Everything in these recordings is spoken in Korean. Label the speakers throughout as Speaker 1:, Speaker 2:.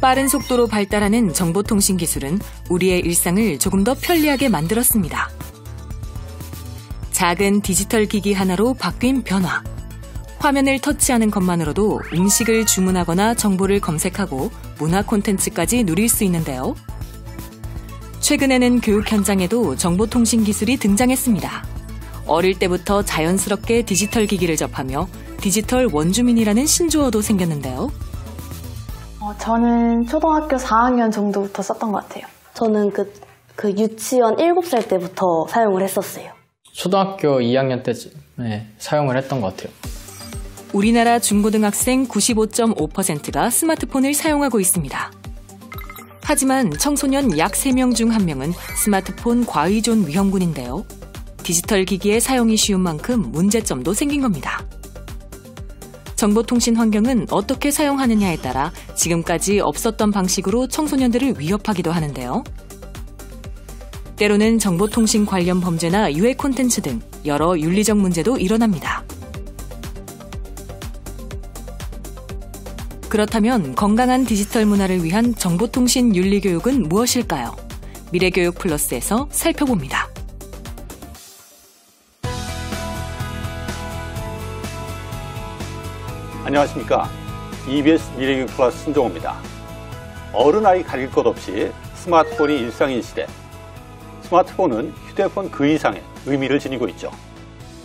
Speaker 1: 빠른 속도로 발달하는 정보통신 기술은 우리의 일상을 조금 더 편리하게 만들었습니다. 작은 디지털 기기 하나로 바뀐 변화. 화면을 터치하는 것만으로도 음식을 주문하거나 정보를 검색하고 문화 콘텐츠까지 누릴 수 있는데요. 최근에는 교육 현장에도 정보통신 기술이 등장했습니다. 어릴 때부터 자연스럽게 디지털 기기를 접하며 디지털 원주민이라는 신조어도 생겼는데요.
Speaker 2: 저는 초등학교 4학년 정도부터 썼던 것 같아요.
Speaker 3: 저는 그 유치원 7살 때부터 사용을 했었어요.
Speaker 4: 초등학교 2학년 때 사용을 했던 것 같아요.
Speaker 1: 우리나라 중고등학생 95.5%가 스마트폰을 사용하고 있습니다. 하지만 청소년 약 3명 중 1명은 스마트폰 과의존 위험군인데요. 디지털 기기의 사용이 쉬운 만큼 문제점도 생긴 겁니다. 정보통신 환경은 어떻게 사용하느냐에 따라 지금까지 없었던 방식으로 청소년들을 위협하기도 하는데요. 때로는 정보통신 관련 범죄나 유해 콘텐츠 등 여러 윤리적 문제도 일어납니다. 그렇다면 건강한 디지털 문화를 위한 정보통신 윤리교육은 무엇일까요? 미래교육 플러스에서 살펴봅니다.
Speaker 5: 안녕하십니까. EBS 미래교육 플러스 신종호입니다. 어른 아이 가릴 것 없이 스마트폰이 일상인 시대. 스마트폰은 휴대폰 그 이상의 의미를 지니고 있죠.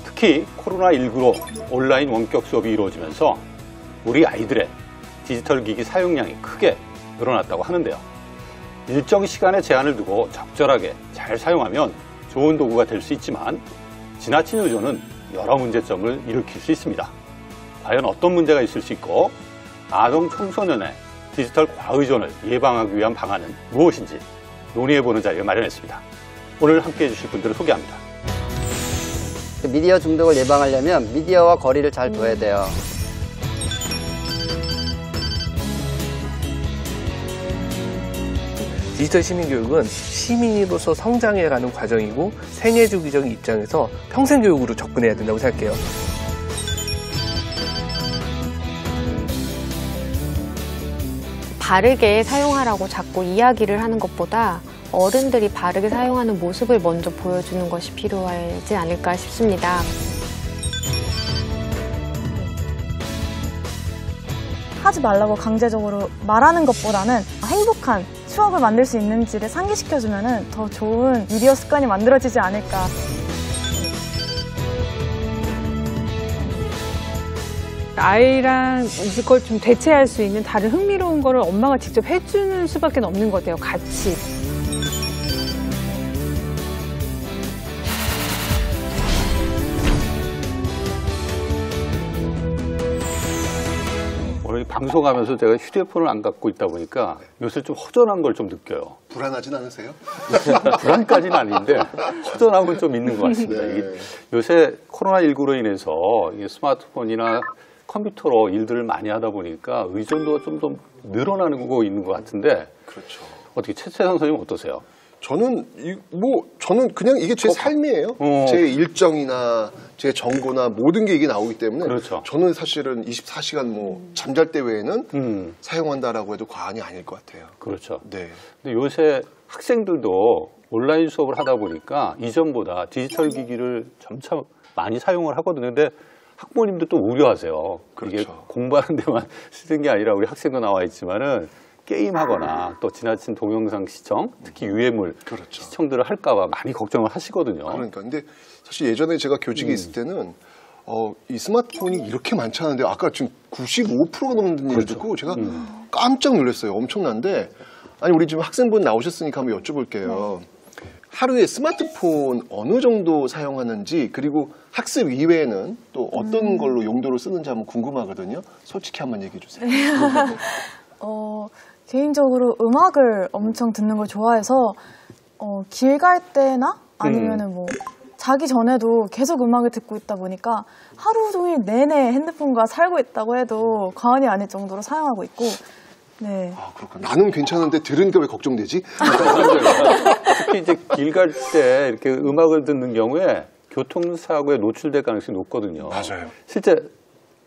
Speaker 5: 특히 코로나19로 온라인 원격 수업이 이루어지면서 우리 아이들의 디지털 기기 사용량이 크게 늘어났다고 하는데요. 일정 시간에 제한을 두고 적절하게 잘 사용하면 좋은 도구가 될 수 있지만 지나친 의존은 여러 문제점을 일으킬 수 있습니다. 과연 어떤 문제가 있을 수 있고 아동 청소년의 디지털 과의존을 예방하기 위한 방안은 무엇인지 논의해보는 자리를 마련했습니다. 오늘 함께해 주실 분들을 소개합니다.
Speaker 6: 미디어 중독을 예방하려면 미디어와 거리를 잘 둬야 돼요.
Speaker 7: 디지털 시민교육은 시민으로서 성장해가는 과정이고 생애주기적인 입장에서 평생교육으로 접근해야 된다고 생각해요.
Speaker 8: 바르게 사용하라고 자꾸 이야기를 하는 것보다 어른들이 바르게 사용하는 모습을 먼저 보여주는 것이 필요하지 않을까 싶습니다.
Speaker 2: 하지 말라고 강제적으로 말하는 것보다는 행복한 추억을 만들 수 있는지를 상기시켜주면 더 좋은 미디어 습관이 만들어지지 않을까.
Speaker 9: 아이랑 이걸 좀 대체할 수 있는 다른 흥미로운 거를 엄마가 직접 해주는 수밖에 없는 것 같아요. 같이.
Speaker 5: 오늘 방송하면서 제가 휴대폰을 안 갖고 있다 보니까 요새 좀 허전한 걸 좀 느껴요.
Speaker 10: 불안하진 않으세요?
Speaker 5: 불안까지는 아닌데 허전함은 좀 있는 것 같습니다.
Speaker 10: 네.
Speaker 5: 요새 코로나19로 인해서 스마트폰이나 컴퓨터로 일들을 많이 하다 보니까 의존도가 좀 늘어나고 있는 것 같은데
Speaker 10: 그렇죠.
Speaker 5: 어떻게 최채선 선생님 어떠세요?
Speaker 10: 저는 그냥 이게 제 삶이에요. 제 일정이나 제 정보나 모든 게 이게 나오기 때문에
Speaker 5: 그렇죠.
Speaker 10: 저는 사실은 24시간 잠잘 때 외에는 사용한다라고 해도 과언이 아닐 것 같아요.
Speaker 5: 그렇죠.
Speaker 10: 네.
Speaker 5: 근데 요새 학생들도 온라인 수업을 하다 보니까 이전보다 디지털 기기를 점차 많이 사용을 하거든요. 근데 학부모님도 또 우려하세요.
Speaker 10: 그렇죠.
Speaker 5: 이게 공부하는 데만 쓰는 게 아니라 우리 학생도 나와 있지만은 게임하거나 또 지나친 동영상 시청, 특히 유해물
Speaker 10: 그렇죠.
Speaker 5: 시청들을 할까봐 많이 걱정을 하시거든요.
Speaker 10: 그러니까 근데 사실 예전에 제가 교직에 있을 때는 이 스마트폰이 이렇게 많지 않은데 아까 지금 95%가 넘는 얘기를
Speaker 5: 그렇죠.
Speaker 10: 듣고 제가 깜짝 놀랐어요. 엄청난데 아니 우리 지금 학생분 나오셨으니까 한번 여쭤볼게요. 하루에 스마트폰 어느 정도 사용하는지 그리고 학습 이외에는 또 어떤 걸로 용도로 쓰는지 한번 궁금하거든요. 솔직히 한번 얘기해 주세요.
Speaker 2: 개인적으로 음악을 엄청 듣는 걸 좋아해서 길 갈 때나 아니면은 자기 전에도 계속 음악을 듣고 있다 보니까 하루 종일 내내 핸드폰과 살고 있다고 해도 과언이 아닐 정도로 사용하고 있고. 네.
Speaker 10: 아, 그렇구나. 나는 괜찮은데 들으니까 왜 걱정되지?
Speaker 5: 특히 이제 길 갈 때 이렇게 음악을 듣는 경우에 교통사고에 노출될 가능성이 높거든요.
Speaker 10: 맞아요.
Speaker 5: 실제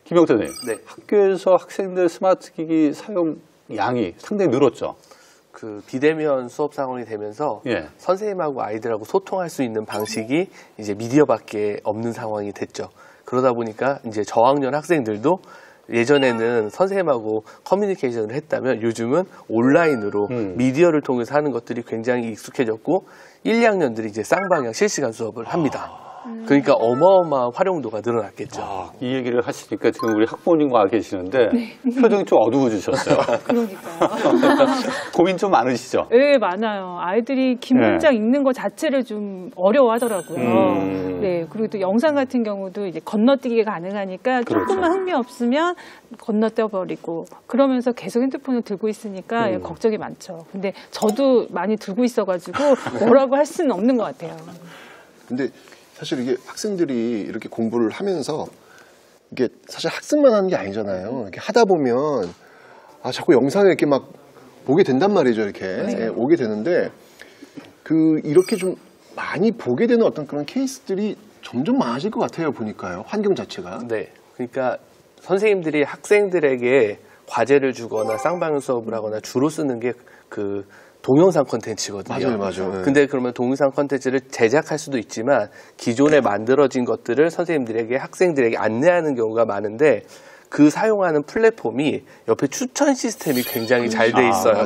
Speaker 5: 김영태 선생님,
Speaker 6: 네.
Speaker 5: 학교에서 학생들 스마트 기기 사용 양이 상당히 늘었죠.
Speaker 7: 그 비대면 수업 상황이 되면서
Speaker 5: 예.
Speaker 7: 선생님하고 아이들하고 소통할 수 있는 방식이 이제 미디어밖에 없는 상황이 됐죠. 그러다 보니까 이제 저학년 학생들도 예전에는 선생님하고 커뮤니케이션을 했다면 요즘은 온라인으로 미디어를 통해서 하는 것들이 굉장히 익숙해졌고 1, 2학년들이 이제 쌍방향 실시간 수업을 합니다. 그러니까 어마어마한 활용도가 늘어났겠죠.
Speaker 5: 이 얘기를 하시니까 지금 우리 학부모님과 계시는데 표정이 좀 어두워지셨어요.
Speaker 9: 그러니까요.
Speaker 5: 고민 좀 많으시죠?
Speaker 9: 네, 많아요. 아이들이 긴 문장 읽는 것 자체를 좀 어려워하더라고요. 네, 그리고 또 영상 같은 경우도 이제 건너뛰기가 가능하니까 조금만 흥미 없으면 건너뛰어버리고 그러면서 계속 핸드폰을 들고 있으니까 걱정이 많죠. 근데 저도 많이 들고 있어가지고 뭐라고 할 수는 없는 것 같아요.
Speaker 10: 근데 사실 이게 학생들이 이렇게 공부를 하면서 이게 사실 학습만 하는 게 아니잖아요. 이렇게 하다 보면 자꾸 영상을 이렇게 막 보게 된단 말이죠. 이렇게 네. 오게 되는데 이렇게 좀 많이 보게 되는 어떤 그런 케이스들이 점점 많아질 것 같아요. 보니까요. 환경 자체가.
Speaker 7: 네. 그러니까 선생님들이 학생들에게 과제를 주거나 쌍방향 수업을 하거나 주로 쓰는 게 그 동영상 콘텐츠거든요.
Speaker 10: 맞아요.
Speaker 7: 근데 그러면 동영상 콘텐츠를 제작할 수도 있지만 기존에 만들어진 것들을 선생님들에게 학생들에게 안내하는 경우가 많은데 그 사용하는 플랫폼이 옆에 추천 시스템이 굉장히 잘 돼 있어요.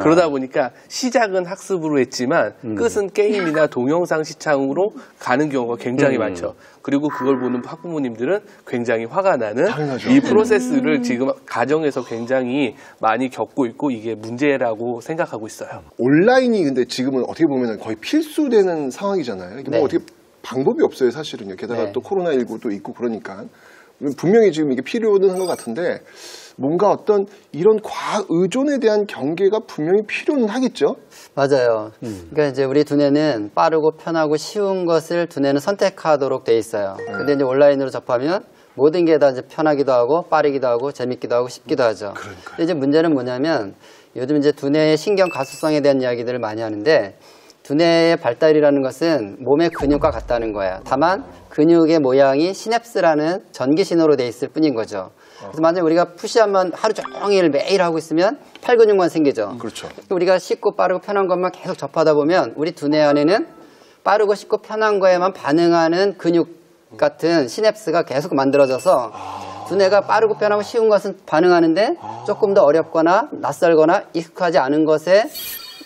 Speaker 7: 그러다 보니까 시작은 학습으로 했지만 끝은 게임이나 동영상 시청으로 가는 경우가 굉장히 많죠. 그리고 그걸 보는 학부모님들은 굉장히 화가 나는
Speaker 10: 당연하죠.
Speaker 7: 이 프로세스를 지금 가정에서 굉장히 많이 겪고 있고 이게 문제라고 생각하고 있어요.
Speaker 10: 온라인이 근데 지금은 어떻게 보면 거의 필수되는 상황이잖아요. 이게 뭐 어떻게 방법이 없어요, 사실은요. 게다가 또 코로나19도 있고 그러니까. 분명히 지금 이게 필요는 한 것 같은데 뭔가 어떤 이런 과의존에 대한 경계가 분명히 필요는 하겠죠?
Speaker 6: 맞아요. 그러니까 이제 우리 두뇌는 빠르고 편하고 쉬운 것을 두뇌는 선택하도록 돼 있어요. 근데 이제 온라인으로 접하면 모든 게 다 이제 편하기도 하고 빠르기도 하고 재밌기도 하고 쉽기도 하죠. 근데 이제 문제는 뭐냐면 요즘 이제 두뇌의 신경 가소성에 대한 이야기들을 많이 하는데 두뇌의 발달이라는 것은 몸의 근육과 같다는 거예요. 다만 근육의 모양이 시냅스라는 전기 신호로 돼 있을 뿐인 거죠. 그래서 만약에 우리가 푸시업만 하루 종일 매일 하고 있으면 팔 근육만 생기죠.
Speaker 10: 그렇죠.
Speaker 6: 우리가 쉽고 빠르고 편한 것만 계속 접하다 보면 우리 두뇌 안에는 빠르고 쉽고 편한 거에만 반응하는 근육 같은 시냅스가 계속 만들어져서 두뇌가 빠르고 편하고 쉬운 것은 반응하는데 조금 더 어렵거나 낯설거나 익숙하지 않은 것에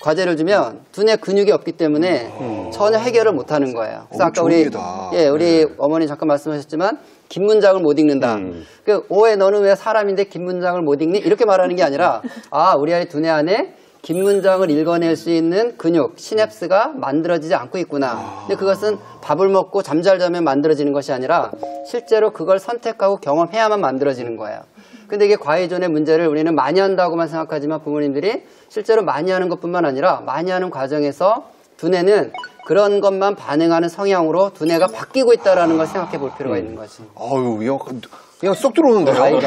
Speaker 6: 과제를 주면 두뇌 근육이 없기 때문에 전혀 해결을 못하는 거예요. 그래서 아까 우리 어머니 잠깐 말씀하셨지만 긴 문장을 못 읽는다. 오해 너는 왜 사람인데 긴 문장을 못 읽니? 이렇게 말하는 게 아니라 우리 아이 두뇌 안에 긴 문장을 읽어낼 수 있는 근육, 시냅스가 만들어지지 않고 있구나. 근데 그것은 밥을 먹고 잠잘 자면 만들어지는 것이 아니라 실제로 그걸 선택하고 경험해야만 만들어지는 거예요. 근데 이게 과의존의 문제를 우리는 많이 한다고만 생각하지만 부모님들이 실제로 많이 하는 것뿐만 아니라 많이 하는 과정에서 두뇌는 그런 것만 반응하는 성향으로 두뇌가 바뀌고 있다는 걸 생각해 볼 필요가 있는 거지.
Speaker 10: 그냥 쏙 들어오는데요.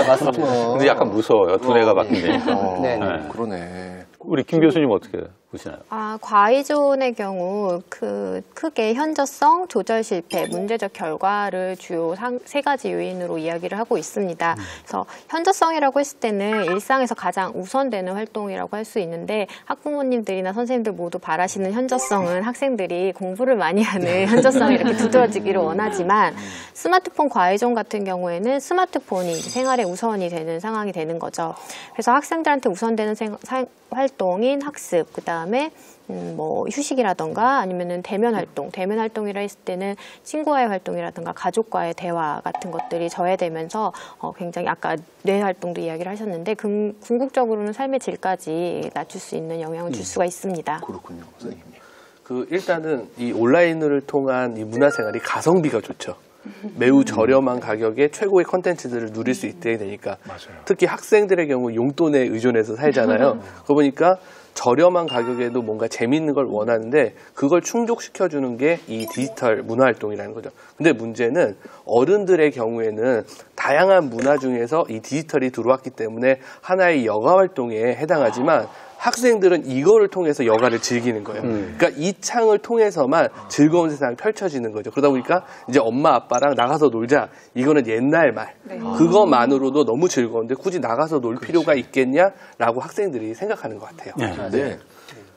Speaker 6: 맞습니다.
Speaker 5: 근데 약간 무서워요. 두뇌가 바뀐다니까.
Speaker 6: 네.
Speaker 10: 그러네.
Speaker 5: 우리 김 교수님 어떻게 보시나요?
Speaker 8: 과의존의 경우 크게 현저성, 조절 실패, 문제적 결과를 주요 세 가지 요인으로 이야기를 하고 있습니다. 그래서 현저성이라고 했을 때는 일상에서 가장 우선되는 활동이라고 할 수 있는데 학부모님들이나 선생님들 모두 바라시는 현저성은 학생들이 공부를 많이 하는 현저성이 이렇게 두드러지기를 원하지만 스마트폰 과의존 같은 경우에는 스마트폰이 이제 생활의 우선이 되는 상황이 되는 거죠. 그래서 학생들한테 우선되는 활동인 학습, 그 다음에 휴식이라던가 아니면은 대면 활동이라 했을 때는 친구와의 활동이라든가 가족과의 대화 같은 것들이 저해되면서 굉장히 아까 뇌 활동도 이야기를 하셨는데 궁극적으로는 삶의 질까지 낮출 수 있는 영향을 줄 수가 있습니다.
Speaker 10: 그렇군요, 선생님.
Speaker 7: 일단은 이 온라인을 통한 이 문화생활이 가성비가 좋죠. 매우 저렴한 가격에 최고의 컨텐츠들을 누릴 수 있게 되니까.
Speaker 10: 맞아요.
Speaker 7: 특히 학생들의 경우 용돈에 의존해서 살잖아요. 그러고 보니까 저렴한 가격에도 뭔가 재미있는 걸 원하는데 그걸 충족시켜주는 게 이 디지털 문화활동이라는 거죠. 근데 문제는 어른들의 경우에는 다양한 문화 중에서 이 디지털이 들어왔기 때문에 하나의 여가활동에 해당하지만 학생들은 이거를 통해서 여가를 즐기는 거예요. 그러니까 이 창을 통해서만 즐거운 세상이 펼쳐지는 거죠. 그러다 보니까 이제 엄마 아빠랑 나가서 놀자. 이거는 옛날 말. 그것만으로도 너무 즐거운데 굳이 나가서 놀 필요가 있겠냐라고 학생들이 생각하는 것 같아요.
Speaker 10: 네.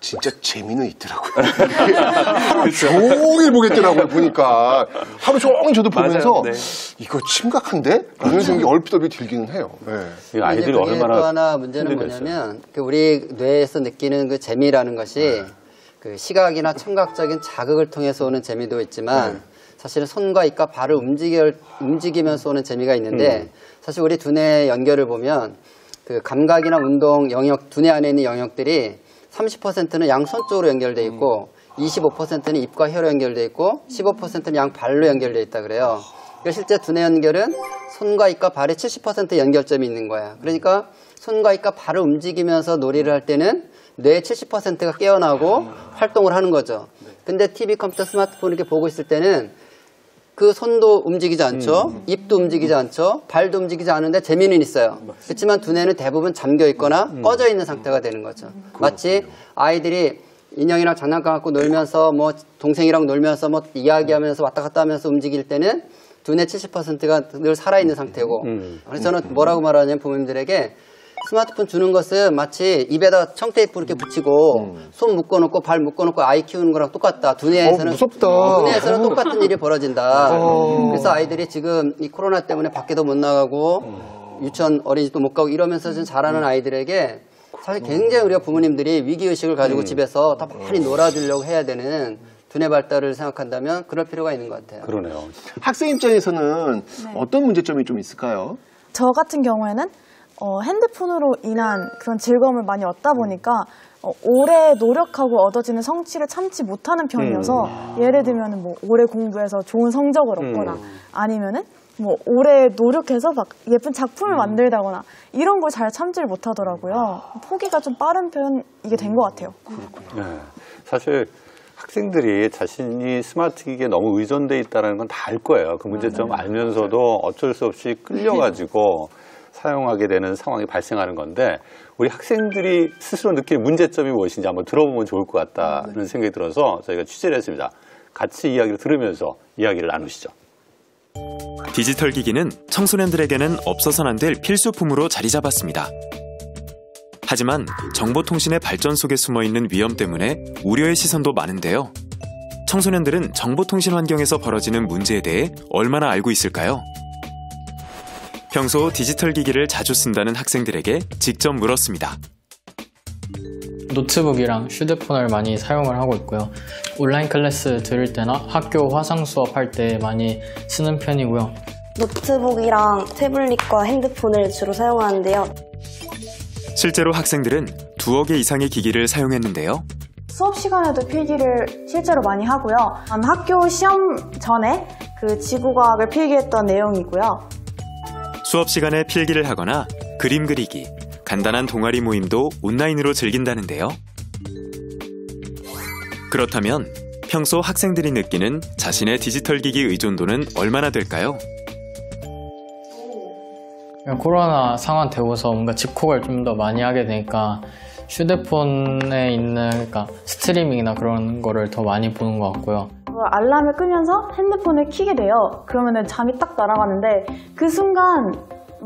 Speaker 10: 진짜 재미는 있더라고요. 하루 종일 보겠더라고요, 보니까. 하루 종일 저도 보면서
Speaker 7: 맞아요, 네.
Speaker 10: 이거 심각한데? 라는 생각이 얼핏 들기는 해요. 네.
Speaker 5: 아이들이 얼마나.
Speaker 6: 또 하나 문제는 뭐냐면 우리 뇌에서 느끼는 그 재미라는 것이 그 시각이나 청각적인 자극을 통해서 오는 재미도 있지만 사실은 손과 입과 발을 움직이면서 오는 재미가 있는데 사실 우리 두뇌 연결을 보면 그 감각이나 운동 영역, 두뇌 안에 있는 영역들이 30%는 양손 쪽으로 연결돼 있고 25%는 입과 혀로 연결돼 있고 15%는 양 발로 연결돼 있다 그래요. 그러니까 실제 두뇌 연결은 손과 입과 발에 70% 연결점이 있는 거야. 그러니까 손과 입과 발을 움직이면서 놀이를 할 때는 뇌의 70%가 깨어나고 활동을 하는 거죠. 근데 TV, 컴퓨터, 스마트폰 이렇게 보고 있을 때는 그 손도 움직이지 않죠. 입도 움직이지 않죠. 발도 움직이지 않은데 재미는 있어요. 그렇지만 두뇌는 대부분 잠겨 있거나 꺼져 있는 상태가 되는 거죠. 마치 아이들이 인형이랑 장난감 갖고 놀면서 뭐 동생이랑 놀면서 뭐 이야기하면서 왔다 갔다 하면서 움직일 때는 두뇌 70%가 늘 살아있는 상태고 그래서 저는 뭐라고 말하냐면 부모님들에게 스마트폰 주는 것은 마치 입에다 청테이프 이렇게 붙이고 손 묶어놓고 발 묶어놓고 아이 키우는 거랑 똑같다. 두뇌에서는
Speaker 10: 무섭다.
Speaker 6: 두뇌에서는 똑같은 일이 벌어진다. 그래서 아이들이 지금 이 코로나 때문에 밖에도 못 나가고 유치원 어린이집도 못 가고 이러면서 좀 자라는 아이들에게 사실 굉장히 우리가 부모님들이 위기의식을 가지고 집에서 더 많이 놀아주려고 해야 되는 두뇌 발달을 생각한다면 그럴 필요가 있는 것 같아요.
Speaker 5: 그러네요.
Speaker 10: 학생 입장에서는 어떤 문제점이 좀 있을까요?
Speaker 2: 저 같은 경우에는 핸드폰으로 인한 그런 즐거움을 많이 얻다 보니까 오래 노력하고 얻어지는 성취를 참지 못하는 편이어서 예를 들면 뭐 오래 공부해서 좋은 성적을 얻거나 아니면은 뭐 오래 노력해서 막 예쁜 작품을 만들다거나 이런 걸 잘 참지를 못하더라고요. 포기가 좀 빠른 편이게 된 것 같아요.
Speaker 5: 네. 사실 학생들이 자신이 스마트 기기에 너무 의존돼 있다는 건 다 알 거예요. 그 문제점 알면서도 어쩔 수 없이 끌려가지고 사용하게 되는 상황이 발생하는 건데 우리 학생들이 스스로 느낄 문제점이 무엇인지 한번 들어보면 좋을 것 같다는 생각이 들어서 저희가 취재를 했습니다. 같이 이야기를 들으면서 이야기를 나누시죠.
Speaker 11: 디지털 기기는 청소년들에게는 없어서는 안 될 필수품으로 자리 잡았습니다. 하지만 정보통신의 발전 속에 숨어있는 위험 때문에 우려의 시선도 많은데요. 청소년들은 정보통신 환경에서 벌어지는 문제에 대해 얼마나 알고 있을까요? 평소 디지털 기기를 자주 쓴다는 학생들에게 직접 물었습니다.
Speaker 4: 노트북이랑 휴대폰을 많이 사용을 하고 있고요. 온라인 클래스 들을 때나 학교 화상 수업할 때 많이 쓰는 편이고요.
Speaker 3: 노트북이랑 태블릿과 핸드폰을 주로 사용하는데요.
Speaker 11: 실제로 학생들은 2억 개 이상의 기기를 사용했는데요.
Speaker 2: 수업 시간에도 필기를 실제로 많이 하고요. 학교 시험 전에 그 지구과학을 필기했던 내용이고요.
Speaker 11: 수업 시간에 필기를 하거나 그림 그리기, 간단한 동아리 모임도 온라인으로 즐긴다는데요. 그렇다면 평소 학생들이 느끼는 자신의 디지털 기기 의존도는 얼마나 될까요?
Speaker 4: 코로나 상황 되고서 뭔가 집콕을 좀 더 많이 하게 되니까 휴대폰에 있는 그러니까 스트리밍이나 그런 거를 더 많이 보는 것 같고요.
Speaker 2: 알람을 끄면서 핸드폰을 켜게 돼요. 그러면 잠이 딱 날아가는데 그 순간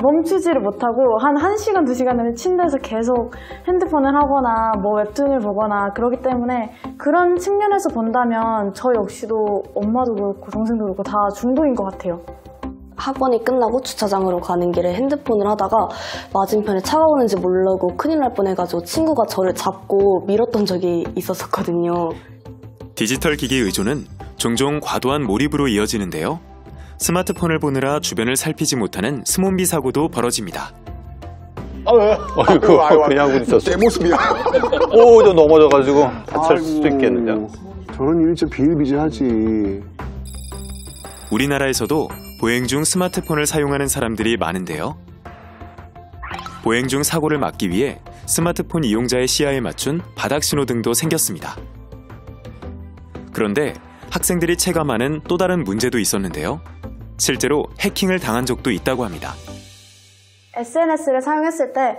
Speaker 2: 멈추지를 못하고 한 1시간, 2시간을 침대에서 계속 핸드폰을 하거나 뭐 웹툰을 보거나 그러기 때문에 그런 측면에서 본다면 저 역시도 엄마도 그렇고 동생도 그렇고 다 중독인 것 같아요.
Speaker 3: 학원이 끝나고 주차장으로 가는 길에 핸드폰을 하다가 맞은편에 차가 오는지 모르고 큰일 날 뻔해가지고 친구가 저를 잡고 밀었던 적이 있었거든요.
Speaker 11: 디지털 기기 의존은 종종 과도한 몰입으로 이어지는데요. 스마트폰을 보느라 주변을 살피지 못하는 스몬비 사고도 벌어집니다.
Speaker 5: 어이구, 그냥 있었어.
Speaker 10: 내 모습이야.
Speaker 5: 오, 저 넘어져가지고 다칠 수도 있겠는데요.
Speaker 10: 저런 일이 진짜 비일비재하지.
Speaker 11: 우리나라에서도 보행 중 스마트폰을 사용하는 사람들이 많은데요. 보행 중 사고를 막기 위해 스마트폰 이용자의 시야에 맞춘 바닥 신호등도 생겼습니다. 그런데 학생들이 체감하는 또 다른 문제도 있었는데요. 실제로 해킹을 당한 적도 있다고 합니다.
Speaker 2: SNS를 사용했을 때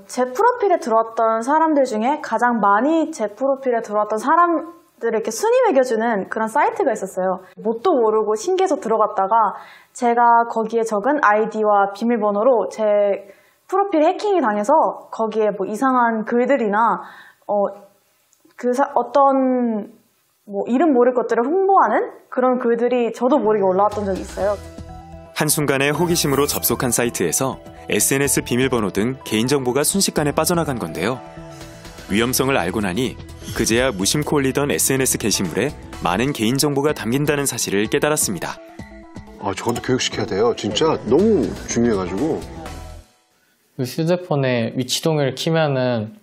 Speaker 2: 제 프로필에 들어왔던 사람들 중에 가장 많이 제 프로필에 들어왔던 사람들을 이렇게 순위 매겨주는 그런 사이트가 있었어요. 뭣도 모르고 신기해서 들어갔다가 제가 거기에 적은 아이디와 비밀번호로 제 프로필 해킹이 당해서 거기에 뭐 이상한 글들이나 어떤 뭐 이름 모를 것들을 홍보하는 그런 글들이 저도 모르게 올라왔던 적이 있어요.
Speaker 11: 한순간의 호기심으로 접속한 사이트에서 SNS 비밀번호 등 개인정보가 순식간에 빠져나간 건데요. 위험성을 알고 나니 그제야 무심코 올리던 SNS 게시물에 많은 개인정보가 담긴다는 사실을 깨달았습니다.
Speaker 10: 저것도 교육시켜야 돼요. 진짜 너무 중요해가지고.
Speaker 4: 휴대폰에 위치 동의를 키면은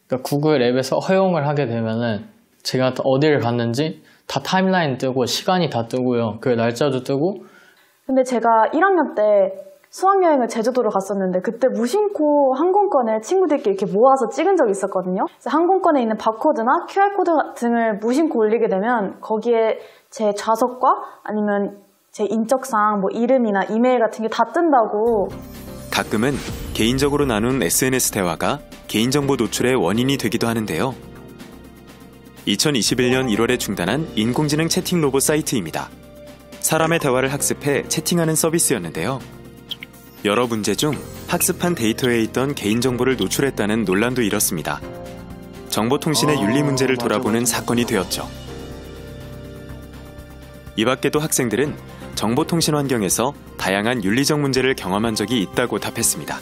Speaker 4: 그러니까 구글 앱에서 허용을 하게 되면은 제가 어디를 갔는지 다 타임라인 뜨고 시간이 다 뜨고요. 그 날짜도 뜨고.
Speaker 2: 근데 제가 1학년 때 수학여행을 제주도로 갔었는데 그때 무심코 항공권을 친구들끼리 이렇게 모아서 찍은 적이 있었거든요. 그래서 항공권에 있는 바코드나 QR코드 등을 무심코 올리게 되면 거기에 제 좌석과 아니면 제 인적사항, 뭐 이름이나 이메일 같은 게 다 뜬다고.
Speaker 11: 가끔은 개인적으로 나눈 SNS 대화가 개인정보 노출의 원인이 되기도 하는데요. 2021년 1월에 중단한 인공지능 채팅 로봇 사이트입니다. 사람의 대화를 학습해 채팅하는 서비스였는데요. 여러 문제 중 학습한 데이터에 있던 개인정보를 노출했다는 논란도 일었습니다. 정보통신의 윤리 문제를 돌아보는 사건이 되었죠. 이 밖에도 학생들은 정보통신 환경에서 다양한 윤리적 문제를 경험한 적이 있다고 답했습니다.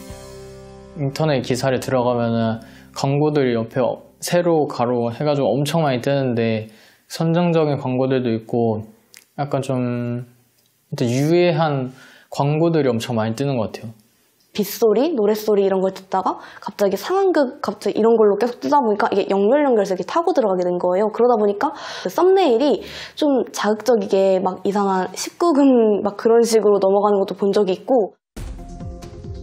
Speaker 4: 인터넷 기사를 들어가면은 광고들이 옆에 세로 가로 해가지고 엄청 많이 뜨는데 선정적인 광고들도 있고 약간 좀 유해한 광고들이 엄청 많이 뜨는 것 같아요.
Speaker 3: 빗소리, 노랫소리 이런 걸 듣다가 갑자기 상황극 이런 걸로 계속 뜨다 보니까 이게 연결해서 이렇게 타고 들어가게 된 거예요. 그러다 보니까 그 썸네일이 좀 자극적이게 막 이상한 19금 막 그런 식으로 넘어가는 것도 본 적이 있고.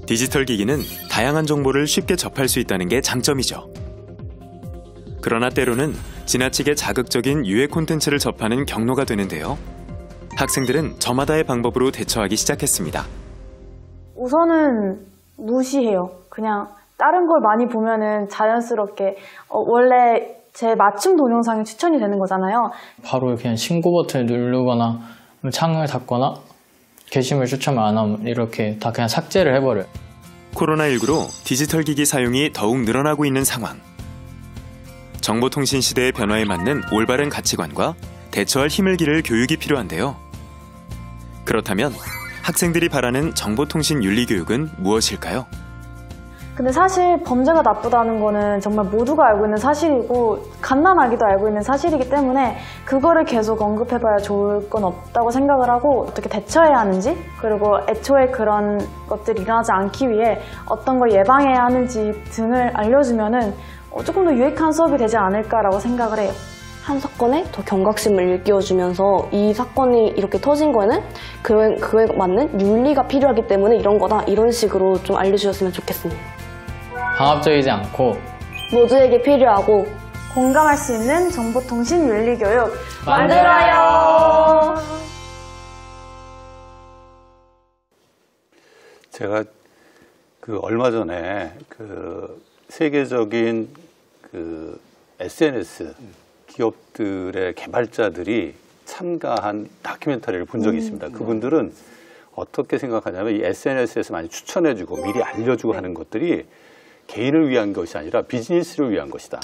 Speaker 11: 디지털 기기는 다양한 정보를 쉽게 접할 수 있다는 게 장점이죠. 그러나 때로는 지나치게 자극적인 유해 콘텐츠를 접하는 경로가 되는데요. 학생들은 저마다의 방법으로 대처하기 시작했습니다.
Speaker 2: 우선은 무시해요. 그냥 다른 걸 많이 보면은 자연스럽게 원래 제 맞춤 동영상이 추천이 되는 거잖아요.
Speaker 4: 바로 그냥 신고 버튼을 누르거나 창을 닫거나 게시물 추천을 안 하면 이렇게 다 그냥 삭제를 해버려요.
Speaker 11: 코로나19로 디지털 기기 사용이 더욱 늘어나고 있는 상황. 정보통신 시대의 변화에 맞는 올바른 가치관과 대처할 힘을 기를 교육이 필요한데요. 그렇다면 학생들이 바라는 정보통신 윤리 교육은 무엇일까요?
Speaker 2: 근데 사실 범죄가 나쁘다는 거는 정말 모두가 알고 있는 사실이고 갓난아기도 알고 있는 사실이기 때문에 그거를 계속 언급해봐야 좋을 건 없다고 생각을 하고 어떻게 대처해야 하는지 그리고 애초에 그런 것들이 일어나지 않기 위해 어떤 걸 예방해야 하는지 등을 알려주면은 조금 더 유익한 수업이 되지 않을까라고 생각을 해요.
Speaker 3: 한 사건에 더 경각심을 일깨워주면서 이 사건이 이렇게 터진 거에는 그에 맞는 윤리가 필요하기 때문에 이런 거다 이런 식으로 좀 알려주셨으면 좋겠습니다.
Speaker 4: 강압적이지 않고
Speaker 3: 모두에게 필요하고
Speaker 2: 공감할 수 있는 정보통신 윤리교육
Speaker 3: 만들어요.
Speaker 5: 제가 얼마 전에 세계적인 SNS 기업들의 개발자들이 참가한 다큐멘터리를 본 적이 있습니다. 그분들은 어떻게 생각하냐면 이 SNS에서 많이 추천해주고 미리 알려주고 하는 것들이 개인을 위한 것이 아니라 비즈니스를 위한 것이다.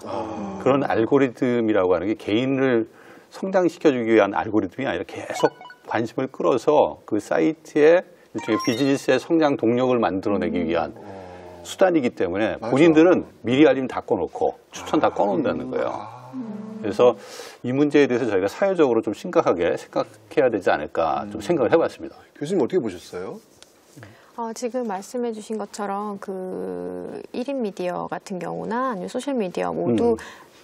Speaker 5: 그런 알고리즘이라고 하는 게 개인을 성장시켜주기 위한 알고리즘이 아니라 계속 관심을 끌어서 그 사이트에 일종의 비즈니스의 성장 동력을 만들어내기 위한 수단이기 때문에 본인들은 미리 알림 다 꺼놓고 추천 다 꺼놓는다는 거예요. 그래서 이 문제에 대해서 저희가 사회적으로 좀 심각하게 생각해야 되지 않을까 좀 생각을 해봤습니다.
Speaker 10: 교수님 어떻게 보셨어요?
Speaker 8: 지금 말씀해 주신 것처럼 1인 미디어 같은 경우나 아니면 소셜미디어 모두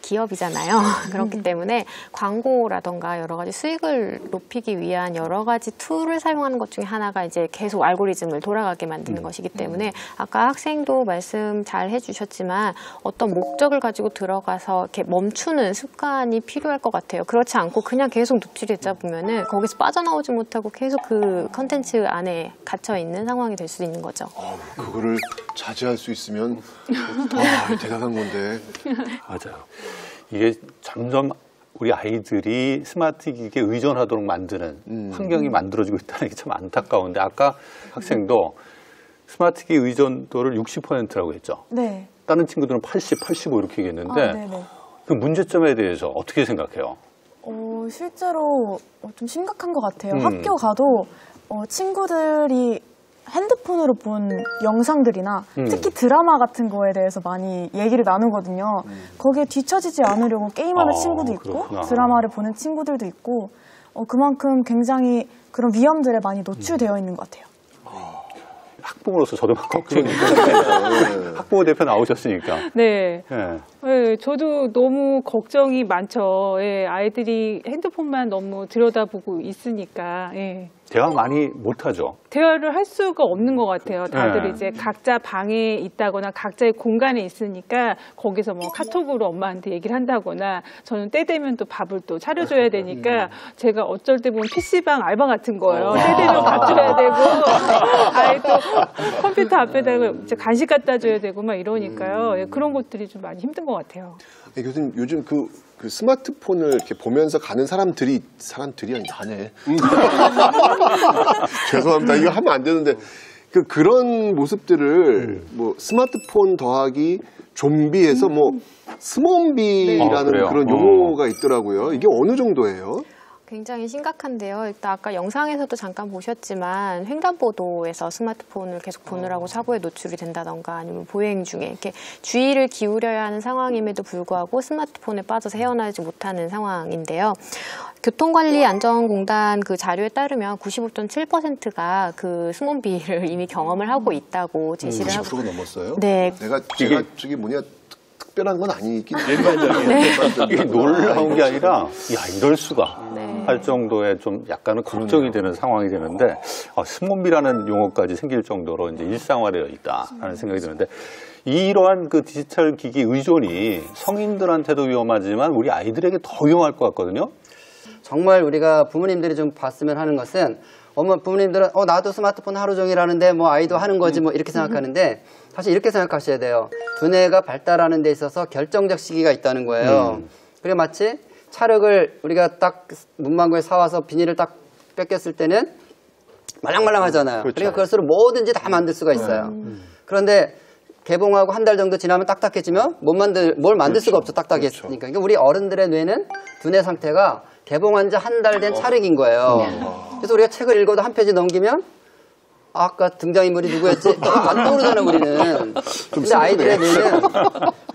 Speaker 8: 기업이잖아요. 그렇기 때문에 광고라던가 여러 가지 수익을 높이기 위한 여러 가지 툴을 사용하는 것 중에 하나가 이제 계속 알고리즘을 돌아가게 만드는 것이기 때문에 아까 학생도 말씀 잘 해주셨지만 어떤 목적을 가지고 들어가서 이렇게 멈추는 습관이 필요할 것 같아요. 그렇지 않고 그냥 계속 노출되다 보면은 거기서 빠져나오지 못하고 계속 그 컨텐츠 안에 갇혀 있는 상황이 될 수 있는 거죠.
Speaker 10: 그거를 자제할 수 있으면 대단한 건데.
Speaker 5: 맞아요. 이게 점점 우리 아이들이 스마트 기기에 의존하도록 만드는 환경이 만들어지고 있다는 게 참 안타까운데 아까 학생도 스마트 기기 의존도를 60%라고 했죠.
Speaker 2: 네.
Speaker 5: 다른 친구들은 80, 85 이렇게 얘기했는데 그 문제점에 대해서 어떻게 생각해요?
Speaker 2: 실제로 좀 심각한 것 같아요. 학교 가도 친구들이 핸드폰으로 본 영상들이나 특히 드라마 같은 거에 대해서 많이 얘기를 나누거든요. 거기에 뒤처지지 않으려고 게임하는 친구도 있고
Speaker 5: 그렇구나.
Speaker 2: 드라마를 보는 친구들도 있고 그만큼 굉장히 그런 위험들에 많이 노출되어 있는 것 같아요.
Speaker 5: 학부모로서 저도 막 걱정인데 학부모 대표 나오셨으니까.
Speaker 9: 네.
Speaker 5: 네.
Speaker 9: 네, 저도 너무 걱정이 많죠. 예, 아이들이 핸드폰만 너무 들여다보고 있으니까. 예.
Speaker 5: 대화 많이 못하죠.
Speaker 9: 대화를 할 수가 없는 것 같아요. 다들
Speaker 5: 네.
Speaker 9: 이제 각자 방에 있다거나 각자의 공간에 있으니까 거기서 뭐 카톡으로 엄마한테 얘기를 한다거나 저는 때 되면 또 밥을 또 차려줘야 되니까 제가 어쩔 때 보면 PC방 알바 같은 거예요. 때 되면 밥 줘야 되고 아이 또 컴퓨터 앞에다가 이제 간식 갖다 줘야 되고 막 이러니까요. 예, 그런 것들이 좀 많이 힘든 것 같아요.
Speaker 10: 네, 교수님 요즘 그 스마트폰을 이렇게 보면서 가는 사람들이 아니 나네. 죄송합니다. 이거 하면 안 되는데 그런 모습들을 뭐 스마트폰 더하기 좀비에서 뭐 스몬비라는 그런 용어가 있더라고요. 이게 어느 정도예요?
Speaker 8: 굉장히 심각한데요. 일단 아까 영상에서도 잠깐 보셨지만 횡단보도에서 스마트폰을 계속 보느라고 사고에 노출이 된다던가 아니면 보행 중에 이렇게 주의를 기울여야 하는 상황임에도 불구하고 스마트폰에 빠져서 헤어나지 못하는 상황인데요. 교통관리안전공단 그 자료에 따르면 95.7%가 그 스몬비를 이미 경험을 하고 있다고 제시를 하고
Speaker 10: 90%가 넘었어요?
Speaker 8: 네.
Speaker 10: 제가 저기 뭐냐 특별한 건 아니긴
Speaker 5: 일반적인.
Speaker 8: 네.
Speaker 5: 이게 놀라운 게 아니라 이럴 수가 할 정도의 좀 약간은 걱정이 되는 상황이 되는데 스몬비라는 용어까지 생길 정도로 이제 일상화되어 있다라는 생각이 드는데 이러한 그 디지털 기기 의존이 성인들한테도 위험하지만 우리 아이들에게 더 위험할 것 같거든요.
Speaker 6: 정말 우리가 부모님들이 좀 봤으면 하는 것은 부모님들은 나도 스마트폰 하루 종일 하는데 뭐 아이도 하는 거지 뭐 이렇게 생각하는데 사실 이렇게 생각하셔야 돼요. 두뇌가 발달하는 데 있어서 결정적 시기가 있다는 거예요. 그리고 마치 찰흙을 우리가 딱 문방구에 사와서 비닐을 딱 뺏겼을 때는 말랑말랑하잖아요.
Speaker 5: 그렇죠.
Speaker 6: 그러니까 그것으로 뭐든지 다 만들 수가 있어요. 그런데 개봉하고 한 달 정도 지나면 딱딱해지면 뭘 만들 수가 없죠. 딱딱했으니까. 그러니까 우리 어른들의 뇌는 두뇌 상태가 개봉한 지 한 달 된 찰흙인 거예요. 그래서 우리가 책을 읽어도 한 페이지 넘기면 아까 등장인물이 누구였지? 안 떠오르잖아 우리는. 근데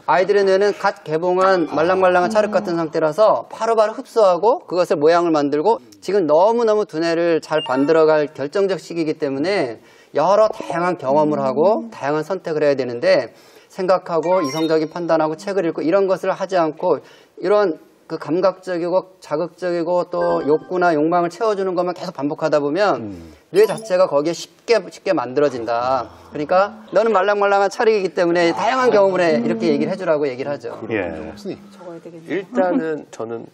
Speaker 6: 아이들의 뇌는 갓 개봉한 말랑말랑한 찰흙 같은 상태라서 바로바로 흡수하고 그것을 모양을 만들고 지금 너무너무 두뇌를 잘 만들어갈 결정적 시기이기 때문에 여러 다양한 경험을 하고 다양한 선택을 해야 되는데 생각하고 이성적인 판단하고 책을 읽고 이런 것을 하지 않고 이런 그 감각적이고 자극적이고 또 욕구나 욕망을 채워주는 것만 계속 반복하다 보면 뇌 자체가 거기에 쉽게 만들어진다. 그러니까 너는 말랑말랑한 찰흙이기 때문에 다양한 경험을 해. 이렇게 얘기를 해주라고 얘기를 하죠.
Speaker 5: 예.
Speaker 7: 일단은 저는